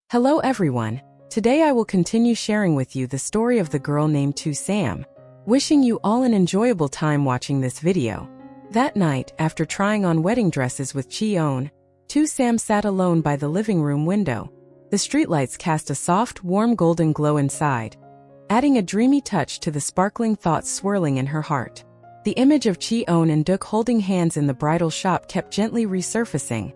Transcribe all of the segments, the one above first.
Hello everyone. Today I will continue sharing with you the story of the girl named Tu Sam. Wishing you all an enjoyable time watching this video. That night, after trying on wedding dresses with Chi-on, Tu Sam sat alone by the living room window. The streetlights cast a soft, warm golden glow inside, adding a dreamy touch to the sparkling thoughts swirling in her heart. The image of Chi-on and Duk holding hands in the bridal shop kept gently resurfacing,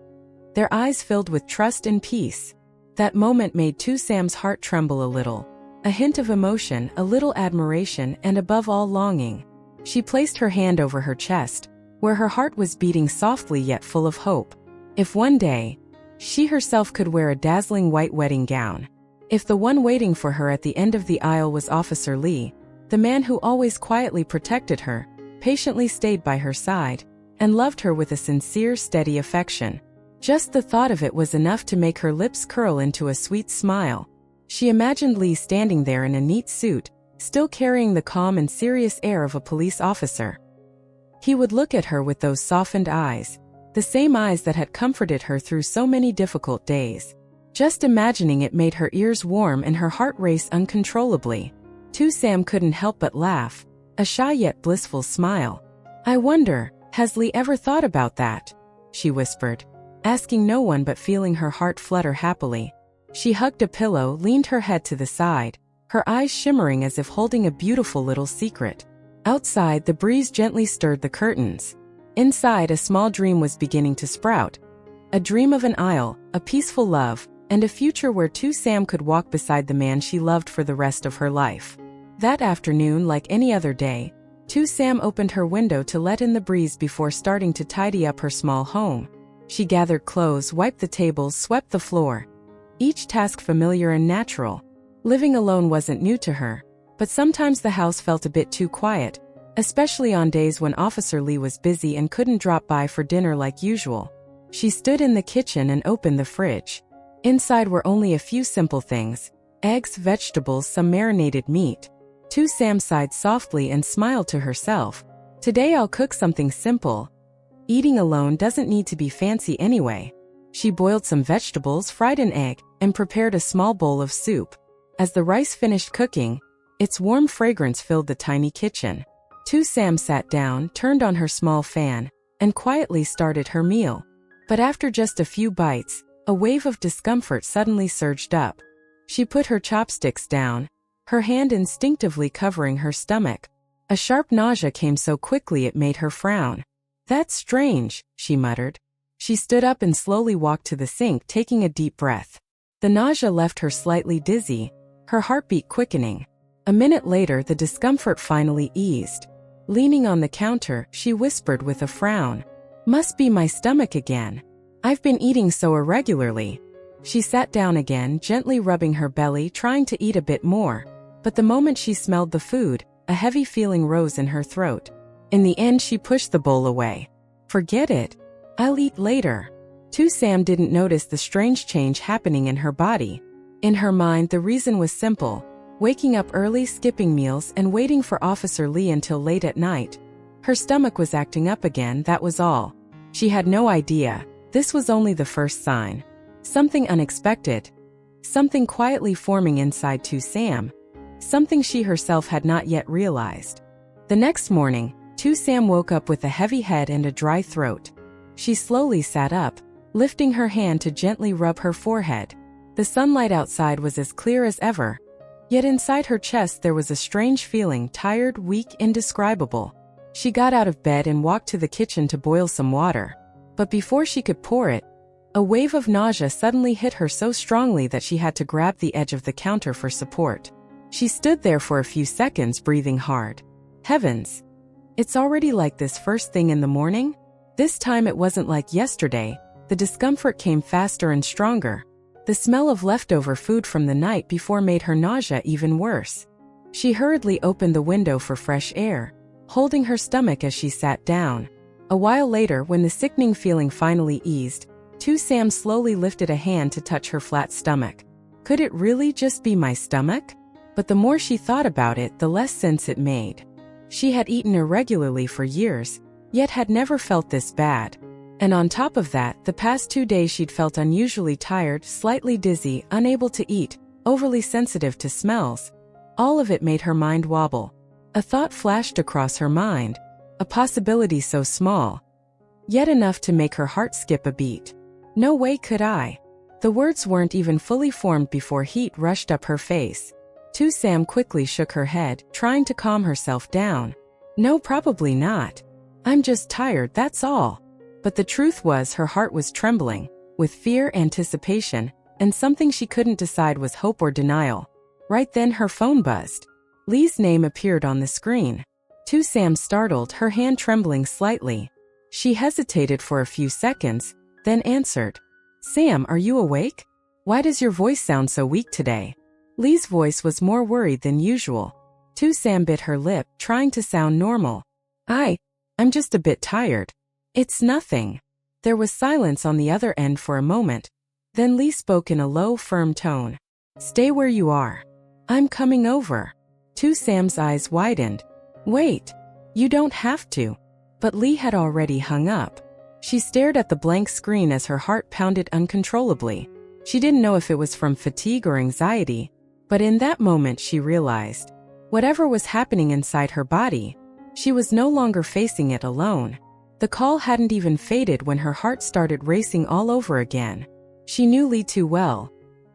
their eyes filled with trust and peace. That moment made Tu Sam's heart tremble a little. A hint of emotion, a little admiration, and above all longing. She placed her hand over her chest, where her heart was beating softly yet full of hope. If one day, she herself could wear a dazzling white wedding gown. If the one waiting for her at the end of the aisle was Officer Lee, the man who always quietly protected her, patiently stayed by her side, and loved her with a sincere, steady affection. Just the thought of it was enough to make her lips curl into a sweet smile. She imagined Lee standing there in a neat suit, still carrying the calm and serious air of a police officer. He would look at her with those softened eyes, the same eyes that had comforted her through so many difficult days. Just imagining it made her ears warm and her heart race uncontrollably. Tu Sam couldn't help but laugh, a shy yet blissful smile. "I wonder, has Lee ever thought about that?" she whispered, asking no one but feeling her heart flutter happily. She hugged a pillow, leaned her head to the side, her eyes shimmering as if holding a beautiful little secret. Outside, the breeze gently stirred the curtains. Inside, a small dream was beginning to sprout. A dream of an isle, a peaceful love, and a future where Tu Sam could walk beside the man she loved for the rest of her life. That afternoon, like any other day, Tu Sam opened her window to let in the breeze before starting to tidy up her small home. She gathered clothes, wiped the tables, swept the floor. Each task familiar and natural. Living alone wasn't new to her, but sometimes the house felt a bit too quiet, especially on days when Officer Lee was busy and couldn't drop by for dinner like usual. She stood in the kitchen and opened the fridge. Inside were only a few simple things: eggs, vegetables, some marinated meat. Tu Sam sighed softly and smiled to herself. "Today I'll cook something simple. Eating alone doesn't need to be fancy anyway." She boiled some vegetables, fried an egg, and prepared a small bowl of soup. As the rice finished cooking, its warm fragrance filled the tiny kitchen. Tu Sam sat down, turned on her small fan, and quietly started her meal. But after just a few bites, a wave of discomfort suddenly surged up. She put her chopsticks down, her hand instinctively covering her stomach. A sharp nausea came so quickly it made her frown. "That's strange," she muttered. She stood up and slowly walked to the sink, taking a deep breath. The nausea left her slightly dizzy, her heartbeat quickening. A minute later, the discomfort finally eased. Leaning on the counter, she whispered with a frown, "Must be my stomach again. I've been eating so irregularly." She sat down again, gently rubbing her belly, trying to eat a bit more. But the moment she smelled the food, a heavy feeling rose in her throat. In the end, she pushed the bowl away. "Forget it. I'll eat later." Tu Sam didn't notice the strange change happening in her body. In her mind, the reason was simple: waking up early, skipping meals, and waiting for Officer Lee until late at night. Her stomach was acting up again, that was all. She had no idea. This was only the first sign. Something unexpected. Something quietly forming inside Tu Sam. Something she herself had not yet realized. The next morning, Tu Sam woke up with a heavy head and a dry throat. She slowly sat up, lifting her hand to gently rub her forehead. The sunlight outside was as clear as ever. Yet inside her chest there was a strange feeling, tired, weak, indescribable. She got out of bed and walked to the kitchen to boil some water. But before she could pour it, a wave of nausea suddenly hit her so strongly that she had to grab the edge of the counter for support. She stood there for a few seconds, breathing hard. Heavens! It's already like this first thing in the morning? This time it wasn't like yesterday. The discomfort came faster and stronger. The smell of leftover food from the night before made her nausea even worse. She hurriedly opened the window for fresh air, holding her stomach as she sat down. A while later, when the sickening feeling finally eased, Tu Sam slowly lifted a hand to touch her flat stomach. Could it really just be my stomach? But the more she thought about it, the less sense it made. She had eaten irregularly for years, yet had never felt this bad. And on top of that, the past 2 days she'd felt unusually tired, slightly dizzy, unable to eat, overly sensitive to smells. All of it made her mind wobble. A thought flashed across her mind, a possibility so small, yet enough to make her heart skip a beat. No way could I. The words weren't even fully formed before heat rushed up her face. Sam quickly shook her head, trying to calm herself down. No, probably not. I'm just tired, that's all. But the truth was her heart was trembling, with fear, anticipation, and something she couldn't decide was hope or denial. Right then her phone buzzed. Lee's name appeared on the screen. Sam startled, her hand trembling slightly. She hesitated for a few seconds, then answered. Sam, are you awake? Why does your voice sound so weak today? Lee's voice was more worried than usual. Sam bit her lip, trying to sound normal. I'm just a bit tired. It's nothing. There was silence on the other end for a moment. Then Lee spoke in a low, firm tone. Stay where you are. I'm coming over. Sam's eyes widened. Wait. You don't have to. But Lee had already hung up. She stared at the blank screen as her heart pounded uncontrollably. She didn't know if it was from fatigue or anxiety, but in that moment she realized, whatever was happening inside her body, she was no longer facing it alone. The call hadn't even faded when her heart started racing all over again. She knew Lee too well.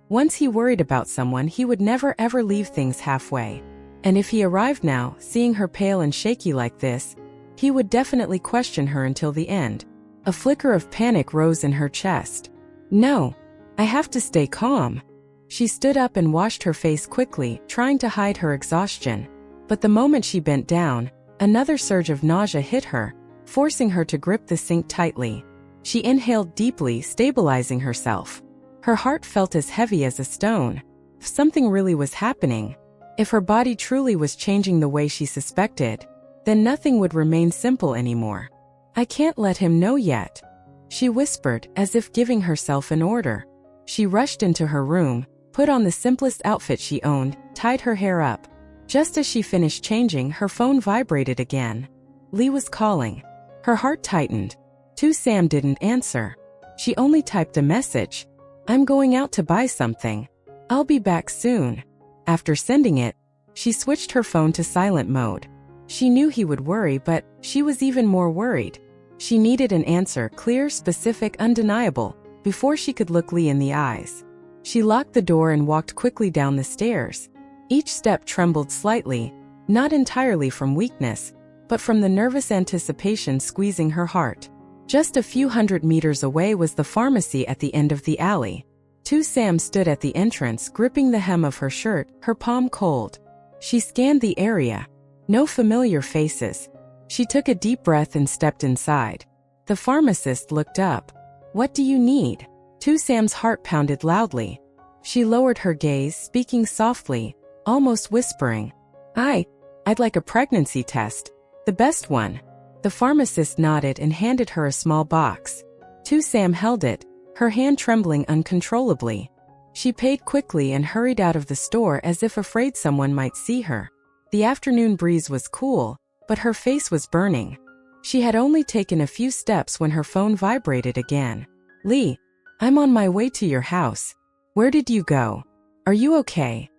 Once he worried about someone, he would never ever leave things halfway. And if he arrived now, seeing her pale and shaky like this, he would definitely question her until the end. A flicker of panic rose in her chest. No, I have to stay calm. She stood up and washed her face quickly, trying to hide her exhaustion. But the moment she bent down, another surge of nausea hit her, forcing her to grip the sink tightly. She inhaled deeply, stabilizing herself. Her heart felt as heavy as a stone. If something really was happening, if her body truly was changing the way she suspected, then nothing would remain simple anymore. I can't let him know yet, she whispered, as if giving herself an order. She rushed into her room, put on the simplest outfit she owned, tied her hair up. Just as she finished changing, her phone vibrated again. Lee was calling. Her heart tightened. Sam didn't answer. She only typed a message. I'm going out to buy something. I'll be back soon. After sending it, she switched her phone to silent mode. She knew he would worry, but she was even more worried. She needed an answer, clear, specific, undeniable, before she could look Lee in the eyes. She locked the door and walked quickly down the stairs. Each step trembled slightly, not entirely from weakness, but from the nervous anticipation squeezing her heart. Just a few hundred meters away was the pharmacy at the end of the alley. Sam stood at the entrance, gripping the hem of her shirt, her palm cold. She scanned the area. No familiar faces. She took a deep breath and stepped inside. The pharmacist looked up. What do you need? Sam's heart pounded loudly. She lowered her gaze, speaking softly, almost whispering. I'd like a pregnancy test. The best one. The pharmacist nodded and handed her a small box. Sam held it, her hand trembling uncontrollably. She paid quickly and hurried out of the store as if afraid someone might see her. The afternoon breeze was cool, but her face was burning. She had only taken a few steps when her phone vibrated again. Lee, I'm on my way to your house. Where did you go? Are you okay?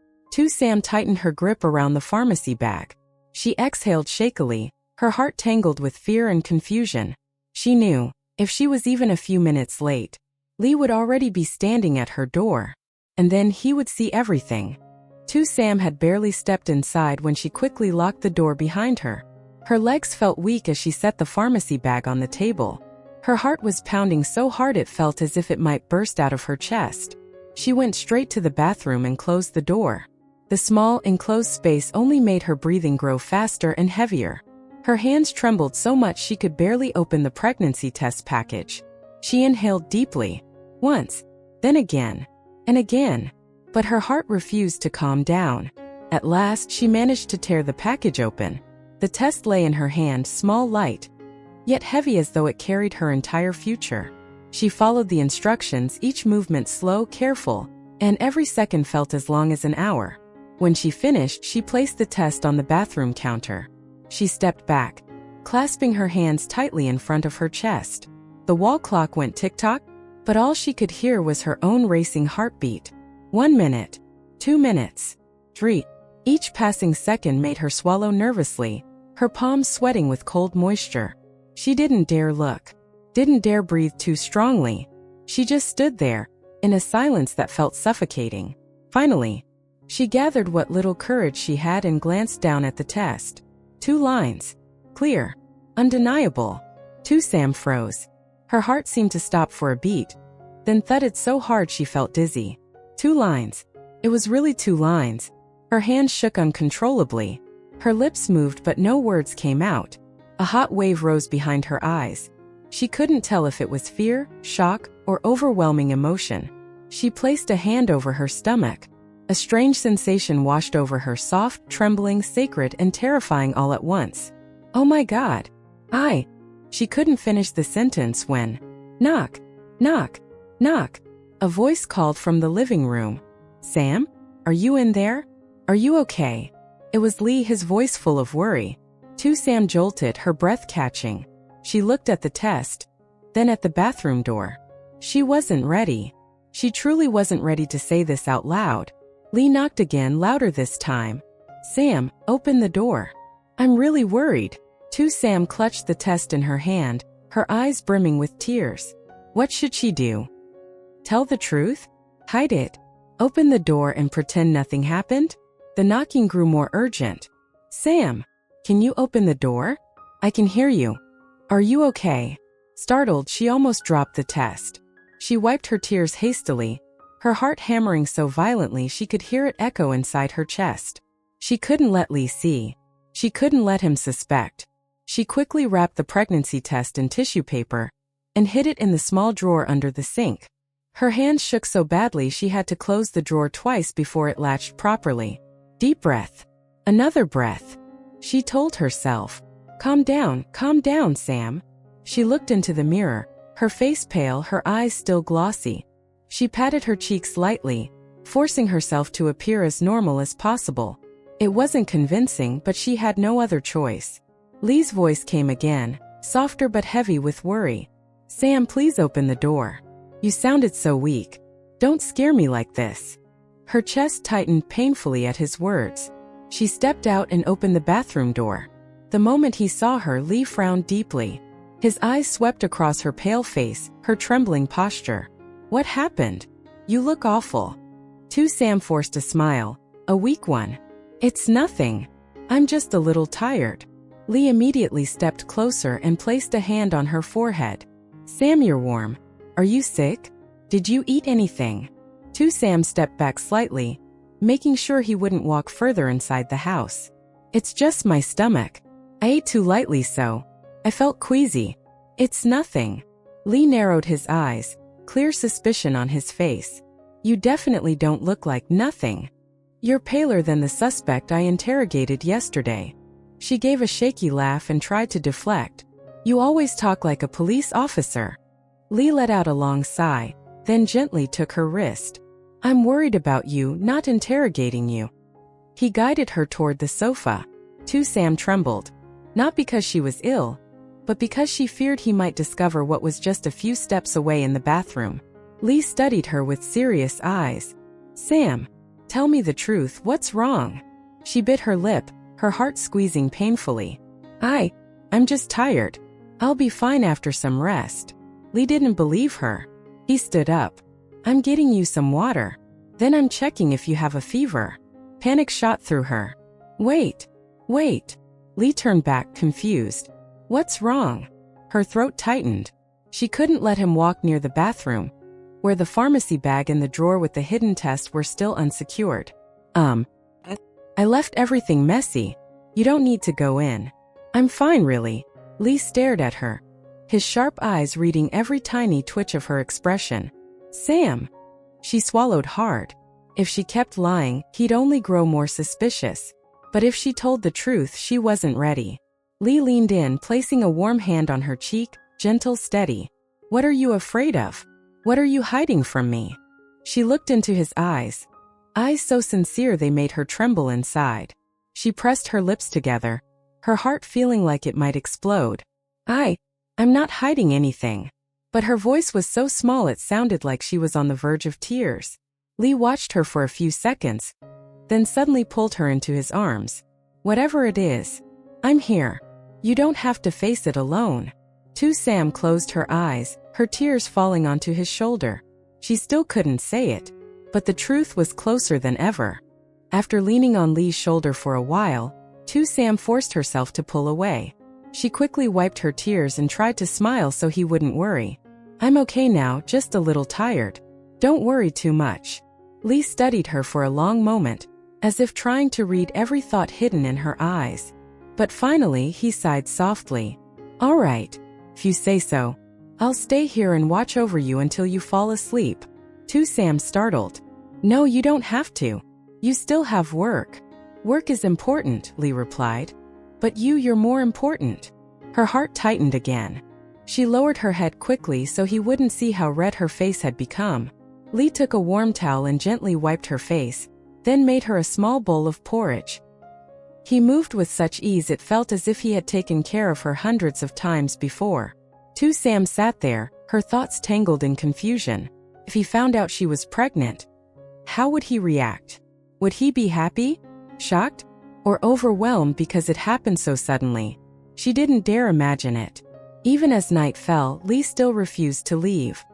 Sam tightened her grip around the pharmacy bag. She exhaled shakily, her heart tangled with fear and confusion. She knew, if she was even a few minutes late, Lee would already be standing at her door. And then he would see everything. Sam had barely stepped inside when she quickly locked the door behind her. Her legs felt weak as she set the pharmacy bag on the table. Her heart was pounding so hard it felt as if it might burst out of her chest. She went straight to the bathroom and closed the door. The small, enclosed space only made her breathing grow faster and heavier. Her hands trembled so much she could barely open the pregnancy test package. She inhaled deeply. Once, then again, and again. But her heart refused to calm down. At last, she managed to tear the package open. The test lay in her hand, small, light, yet heavy as though it carried her entire future. She followed the instructions, each movement slow, careful, and every second felt as long as an hour. When she finished, she placed the test on the bathroom counter. She stepped back, clasping her hands tightly in front of her chest. The wall clock went tick-tock, but all she could hear was her own racing heartbeat. 1 minute. 2 minutes. 3. Each passing second made her swallow nervously, her palms sweating with cold moisture. She didn't dare look. Didn't dare breathe too strongly. She just stood there, in a silence that felt suffocating. Finally, she gathered what little courage she had and glanced down at the test. 2 lines. Clear. Undeniable. Sam froze. Her heart seemed to stop for a beat, then thudded so hard she felt dizzy. 2 lines. It was really 2 lines. Her hands shook uncontrollably. Her lips moved but no words came out. A hot wave rose behind her eyes. She couldn't tell if it was fear, shock, or overwhelming emotion. She placed a hand over her stomach. A strange sensation washed over her, soft, trembling, sacred, and terrifying all at once. Oh my God. She couldn't finish the sentence when, knock, knock, knock. A voice called from the living room. Sam? Are you in there? Are you okay? It was Lee, his voice full of worry. Sam jolted, her breath catching. She looked at the test, then at the bathroom door. She wasn't ready. She truly wasn't ready to say this out loud. Lee knocked again, louder this time. Sam, open the door. I'm really worried. Sam clutched the test in her hand, her eyes brimming with tears. What should she do? Tell the truth? Hide it? Open the door and pretend nothing happened? The knocking grew more urgent. Sam, can you open the door? I can hear you. Are you okay? Startled, she almost dropped the test. She wiped her tears hastily, her heart hammering so violently she could hear it echo inside her chest. She couldn't let Lee see. She couldn't let him suspect. She quickly wrapped the pregnancy test in tissue paper and hid it in the small drawer under the sink. Her hands shook so badly she had to close the drawer twice before it latched properly. Deep breath. Another breath. She told herself, calm down, Sam. She looked into the mirror, her face pale, her eyes still glossy. She patted her cheeks lightly, forcing herself to appear as normal as possible. It wasn't convincing, but she had no other choice. Lee's voice came again, softer but heavy with worry. Sam, please open the door. You sounded so weak. Don't scare me like this. Her chest tightened painfully at his words. She stepped out and opened the bathroom door. The moment he saw her, Lee frowned deeply. His eyes swept across her pale face, her trembling posture. What happened? You look awful. Sam forced a smile, a weak one. It's nothing. I'm just a little tired. Lee immediately stepped closer and placed a hand on her forehead. Sam, you're warm. Are you sick? Did you eat anything? Sam stepped back slightly, making sure he wouldn't walk further inside the house. It's just my stomach. I ate too lightly, so I felt queasy. It's nothing. Lee narrowed his eyes, clear suspicion on his face. You definitely don't look like nothing. You're paler than the suspect I interrogated yesterday. She gave a shaky laugh and tried to deflect. You always talk like a police officer. Lee let out a long sigh, then gently took her wrist. I'm worried about you, not interrogating you. He guided her toward the sofa. Sam trembled. Not because she was ill, but because she feared he might discover what was just a few steps away in the bathroom. Lee studied her with serious eyes. Sam, tell me the truth, what's wrong? She bit her lip, her heart squeezing painfully. I'm just tired. I'll be fine after some rest. Lee didn't believe her. He stood up. I'm getting you some water. Then I'm checking if you have a fever. Panic shot through her. Wait. Lee turned back, confused. What's wrong? Her throat tightened. She couldn't let him walk near the bathroom, where the pharmacy bag and the drawer with the hidden test were still unsecured. I left everything messy. You don't need to go in. I'm fine, really. Lee stared at her, his sharp eyes reading every tiny twitch of her expression. Sam. She swallowed hard. If she kept lying, he'd only grow more suspicious. But if she told the truth, she wasn't ready. Lee leaned in, placing a warm hand on her cheek, gentle, steady. What are you afraid of? What are you hiding from me? She looked into his eyes so sincere they made her tremble inside. She pressed her lips together, her heart feeling like it might explode. I'm not hiding anything. But her voice was so small it sounded like she was on the verge of tears. Lee watched her for a few seconds, then suddenly pulled her into his arms. Whatever it is, I'm here. You don't have to face it alone. Sam closed her eyes, her tears falling onto his shoulder. She still couldn't say it, but the truth was closer than ever. After leaning on Lee's shoulder for a while, Sam forced herself to pull away. She quickly wiped her tears and tried to smile so he wouldn't worry. I'm okay now, just a little tired. Don't worry too much. Lee studied her for a long moment, as if trying to read every thought hidden in her eyes. But finally he sighed softly. All right, if you say so. I'll stay here and watch over you until you fall asleep. Sam startled. No, you don't have to. You still have work. Work is important, Lee replied. But you're more important. Her heart tightened again. She lowered her head quickly so he wouldn't see how red her face had become. Lee took a warm towel and gently wiped her face, then made her a small bowl of porridge. He moved with such ease it felt as if he had taken care of her hundreds of times before. Sam sat there, her thoughts tangled in confusion. If he found out she was pregnant, how would he react? Would he be happy, shocked, or overwhelmed because it happened so suddenly? She didn't dare imagine it. Even as night fell, Lee still refused to leave.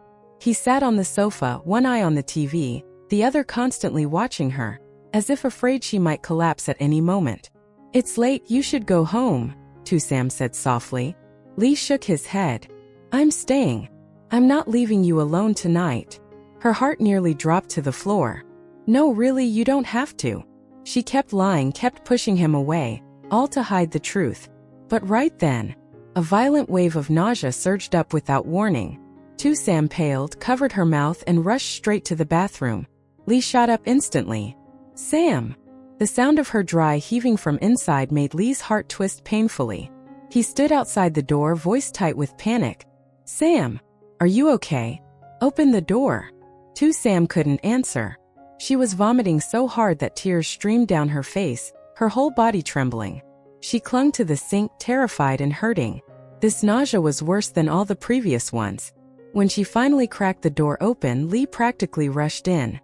He sat on the sofa, one eye on the TV, the other constantly watching her, as if afraid she might collapse at any moment. It's late, you should go home, Sam said softly. Lee shook his head. I'm staying. I'm not leaving you alone tonight. Her heart nearly dropped to the floor. No, really, you don't have to. She kept lying, kept pushing him away, all to hide the truth. But right then, a violent wave of nausea surged up without warning. Sam paled, covered her mouth, and rushed straight to the bathroom. Lee shot up instantly. Sam! The sound of her dry heaving from inside made Lee's heart twist painfully. He stood outside the door, voice tight with panic. Sam! Are you okay? Open the door. Sam couldn't answer. She was vomiting so hard that tears streamed down her face, her whole body trembling. She clung to the sink, terrified and hurting. This nausea was worse than all the previous ones. When she finally cracked the door open, Lee practically rushed in.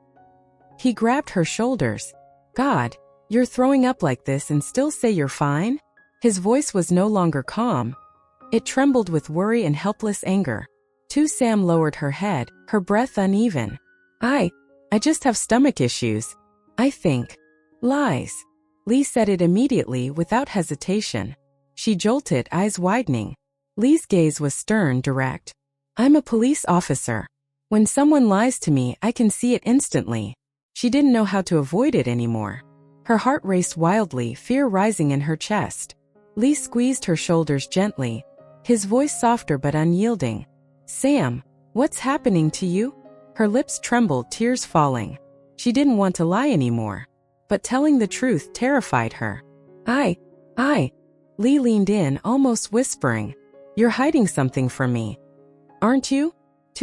He grabbed her shoulders. God, you're throwing up like this and still say you're fine? His voice was no longer calm. It trembled with worry and helpless anger. Sam lowered her head, her breath uneven. I just have stomach issues. I think. Lies. Lee said it immediately, without hesitation. She jolted, eyes widening. Lee's gaze was stern, direct. I'm a police officer. When someone lies to me, I can see it instantly. She didn't know how to avoid it anymore. Her heart raced wildly, fear rising in her chest. Lee squeezed her shoulders gently, his voice softer but unyielding. Sam, what's happening to you? Her lips trembled, tears falling. She didn't want to lie anymore. But telling the truth terrified her. I. Lee leaned in, almost whispering. You're hiding something from me. Aren't you?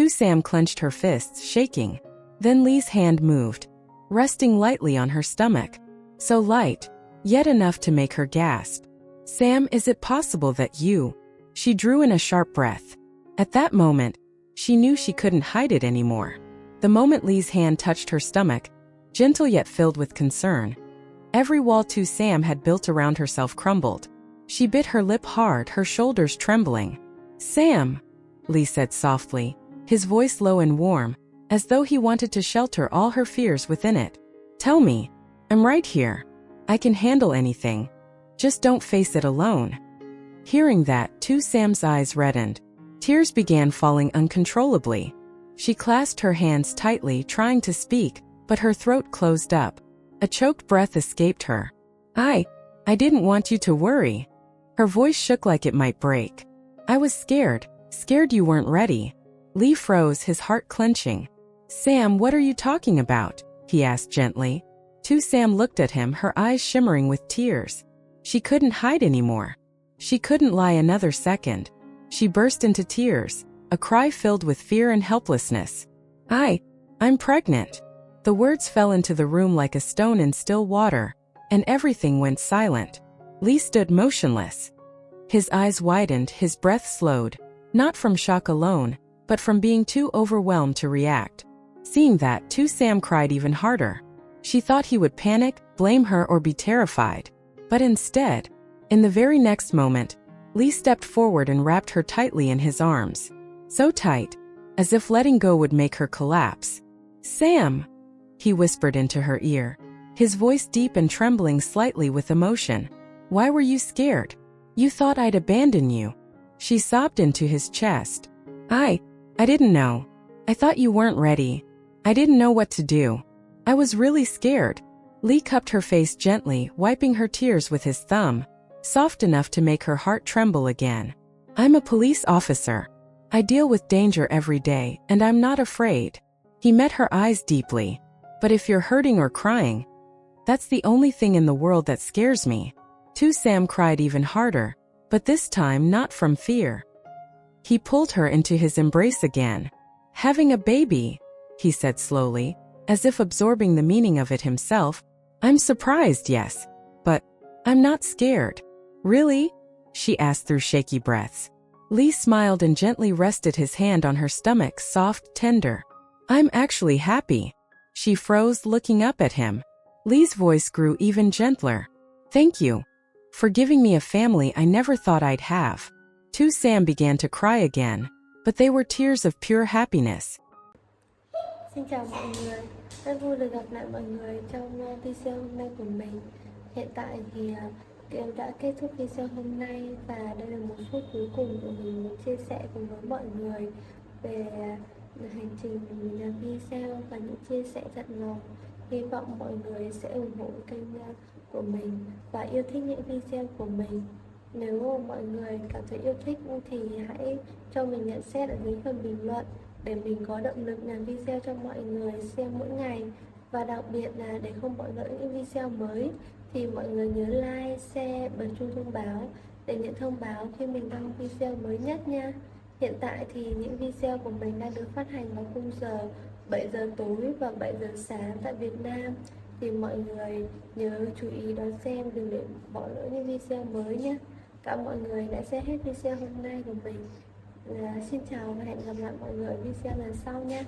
Sam clenched her fists, shaking. Then Lee's hand moved, resting lightly on her stomach. So light, yet enough to make her gasp. Sam, is it possible that you... She drew in a sharp breath. At that moment, she knew she couldn't hide it anymore. The moment Lee's hand touched her stomach, gentle yet filled with concern, every wall Sam had built around herself crumbled. She bit her lip hard, her shoulders trembling. Sam, Lee said softly, his voice low and warm, as though he wanted to shelter all her fears within it. Tell me. I'm right here. I can handle anything. Just don't face it alone. Hearing that, Sam's eyes reddened. Tears began falling uncontrollably. She clasped her hands tightly, trying to speak, but her throat closed up. A choked breath escaped her. I didn't want you to worry. Her voice shook like it might break. I was scared you weren't ready. Lee froze, his heart clenching. Sam, what are you talking about? He asked gently. Sam looked at him, her eyes shimmering with tears. She couldn't hide anymore. She couldn't lie another second. She burst into tears, a cry filled with fear and helplessness. I'm pregnant. The words fell into the room like a stone in still water, and everything went silent. Lee stood motionless. His eyes widened, his breath slowed, not from shock alone, but from being too overwhelmed to react. Seeing that, too, Sam cried even harder. She thought he would panic, blame her, or be terrified. But instead, in the very next moment, Lee stepped forward and wrapped her tightly in his arms. So tight, as if letting go would make her collapse. "Sam," he whispered into her ear, his voice deep and trembling slightly with emotion. "Why were you scared? You thought I'd abandon you." She sobbed into his chest. I didn't know. I thought you weren't ready. I didn't know what to do. I was really scared." Lee cupped her face gently, wiping her tears with his thumb, soft enough to make her heart tremble again. "I'm a police officer. I deal with danger every day, and I'm not afraid." He met her eyes deeply. "But if you're hurting or crying, that's the only thing in the world that scares me." Too, Sam cried even harder, but this time not from fear. He pulled her into his embrace again. "Having a baby," he said slowly, as if absorbing the meaning of it himself. "I'm surprised, yes, but I'm not scared." "Really?" she asked through shaky breaths. Lee smiled and gently rested his hand on her stomach, soft, tender. "I'm actually happy." She froze, looking up at him. Lee's voice grew even gentler. "Thank you for giving me a family I never thought I'd have." Too, Sam began to cry again, but they were tears of pure happiness. Xin chào mọi người, rất vui được gặp lại mọi người trong video hôm nay của mình. Hiện tại thì Kiều đã kết thúc video hôm nay và đây là một phút cuối cùng của mình muốn chia sẻ cùng với mọi người về hành trình của mình làm video và những chia sẻ thật lòng. Hy vọng mọi người sẽ ủng hộ kênh của mình và yêu thích những video của mình. Nếu mọi người cảm thấy yêu thích thì hãy cho mình nhận xét ở dưới phần bình luận để mình có động lực làm video cho mọi người xem mỗi ngày. Và đặc biệt là để không bỏ lỡ những video mới thì mọi người nhớ like, share, bật chuông thông báo để nhận thông báo khi mình đăng video mới nhất nha. Hiện tại thì những video của mình đang được phát hành vào khung giờ 7 giờ tối và 7 giờ sáng tại Việt Nam. Thì mọi người nhớ chú ý đón xem, đừng để bỏ lỡ những video mới nhé. Cảm ơn mọi người đã xem hết video hôm nay của mình. Xin chào và hẹn gặp lại mọi người ở video lần sau nha.